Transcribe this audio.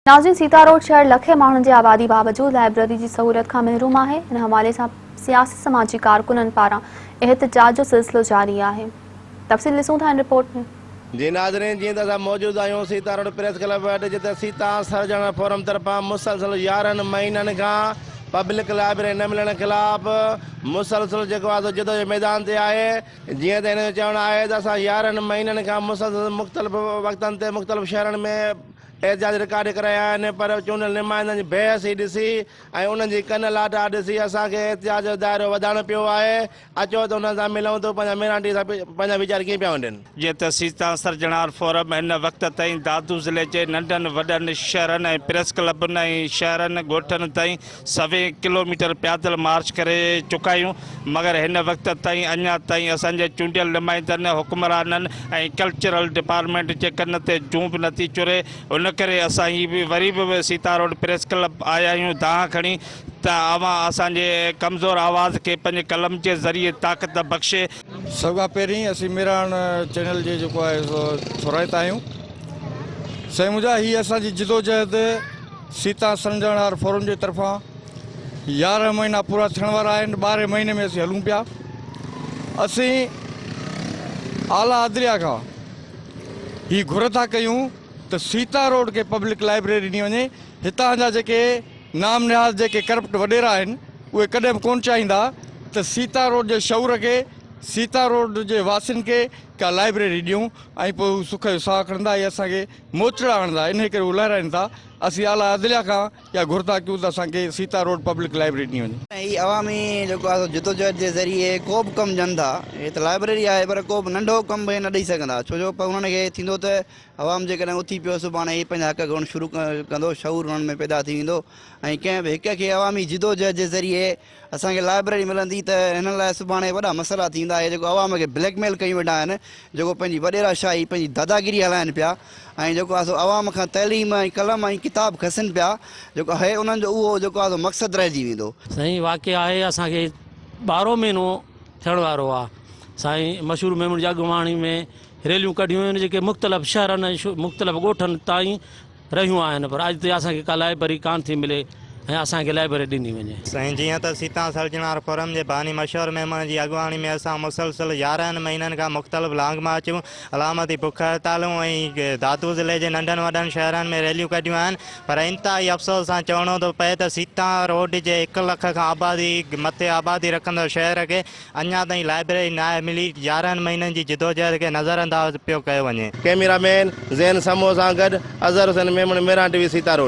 नाज़रीन, सीता रोड शहर लखे माण्हुनि जी आबादी बावजूद लाइब्रेरी की सहूलियत का महरूम है। इन हवाले से सियासी समाजी कारकुननि पारां एहतजाज जो सिलसिलो जारी है। तफ़सील ॾिसूं था इन रिपोर्ट में। जी नाज़रीन, जी असां मौजूद आहियूं सीता रोड प्रेस क्लब वटि, जिते सीता सर्जन फोरम तरफ़ां मुसलसल 11 महीननि खां पब्लिक लाइब्रेरी न मिलण खिलाफ़ मुसलसल जेको आहे जिदो मैदान ते आहे। जीअं त हिन जो चवणु आहे त असां 11 महीननि खां मुसलसल मुख़्तलिफ़ वक़्तनि ते मुख़्तलिफ़ शहरनि में एहतजाज रिकॉर्ड कराया आहिनि, पर चूंडियल नुमाइंदनि जी बहस ई ॾिसी ऐं उन्हनि जी कन लाटा ॾिसी असांखे एहतजाज जो दाइरो वधाइणो पियो आहे। अचो त उन्हनि सां मिलूं तो पंहिंजा मिरांटी सां पंहिंजा वीचार कीअं पिया वञनि। जीअं त सीता सर्जनार फोरम हिन वक़्त ताईं दादू ज़िले जे नंढनि वॾनि शहरनि ऐं प्रेस क्लबनि ऐं शहरनि ॻोठनि ताईं 100 किलोमीटर पैदल मार्च करे चुका आहियूं, मगर हिन वक़्त ताईं अञा ताईं असांजे चूंडियल नुमाइंदनि हुक्मराननि ऐं कल्चरल डिपार्टमेंट जे कन ते जूं बि नथी चुरे। उन करे असां ही बि वरी बि सीता रोड प्रेस क्लब आया आहियूं दाह खणी त अवां असांजे कमज़ोर आवाज़ के पंहिंजे कलम के ज़रिए ताक़त बख़्शे। सब खां पहिरीं असीं मिरान चैनल जे जेको आहे थोराइता आहियूं। साईं मुंहिंजा ही असांजी जिदोजहद सीता सर्जनार फोरम जे तरफ़ां 11 महीना पूरा थियण वारा आहिनि। 12 महीने में असीं हलूं पिया। असीं आला अदलिया खां ही घुर था कयूं त सीता रोड के पब्लिक लाइब्रेरी ॾिनी वञे। हितां जा जेके नाम निहाज़ जेके करप्ट वॾेरा आहिनि उहे कॾहिं बि कोन चाहींदा त सीता रोड जे शऊर खे, सीता रोड जे वासियुनि खे का लाइब्रेरी ॾियूं ऐं पोइ सुख जो साह खणंदा ऐं असांखे मोचड़ा हणंदा। इन करे उहे लहराइनि था। असीं आला अदलिया खां या घुर था कयूं त असांखे सीता रोड पब्लिक लाइब्रेरी ॾिनी वञे। ही अवामी जेको आहे जिदोजहद जे ज़रिए को बि कमु ॼण था। हे त लाइब्रेरी आहे, पर को बि नंढो कमु बि न ॾेई सघंदा, छो जो उन्हनि खे थींदो त अवाम जेकॾहिं उथी पियो सुभाणे ही पंहिंजा हक़ खणणु शुरू कंदो, शऊर उन्हनि में पैदा थी वेंदो ऐं कंहिं बि हिक खे अवामी जिदोजहद जे ज़रिए असांखे लाइब्रेरी मिलंदी त हिन लाइ सुभाणे वॾा मसइला थींदा। हे जेको अवाम खे ब्लैकमेल कयूं वेठा आहिनि, जेको पंहिंजी वॾेराशाही पंहिंजी दादागिरी हलाइनि पिया ऐं जेको आहे अवाम खां तइलीम ऐं कलम ऐं किताब खसनि पिया, जेको आहे उन्हनि जो उहो जेको आहे मक़सदु रहिजी वेंदो। साईं वाक़िया आहे, असांखे 12 महीनो थियण वारो आहे। साईं मशहूरु मेमण जी अॻुवाणी में रैलियूं कढियूं आहिनि जेके मुख़्तलिफ़ शहरनि ऐं मुख़्तलिफ़ ॻोठनि ताईं रहियूं आहिनि, पर अॼु ताईं असांखे का लाइब्रेरी कान थी मिले ऐं असांखे लाइब्रेरी ॾिनी वञे। साईं जीअं त सीता सर्जनार फोरम जे बानी मशहूरु मेमण जी अॻुवाणी में असां मुसलसल 11 महीननि खां मुख़्तलिफ़ लांग मार्चूं, अलामती बुख हड़तालूं ऐं दादू ज़िले जे नंढनि वॾनि शहरनि में रैलियूं कढियूं आहिनि, पर इंतिहाई अफ़सोस सां चवणो थो पए त सीता रोड जे 1 लख खां आबादी मथे आबादी रखंदड़ शहर खे अञा ताईं लाइब्रेरी न मिली। 11 महीननि जी जिदोजहद खे नज़रअंदाज़ पियो कयो वञे। कैमरामैन ज़ैन समो सां गॾु अज़हर हुसैन मेमण, मेरान टीवी, सीता रोड।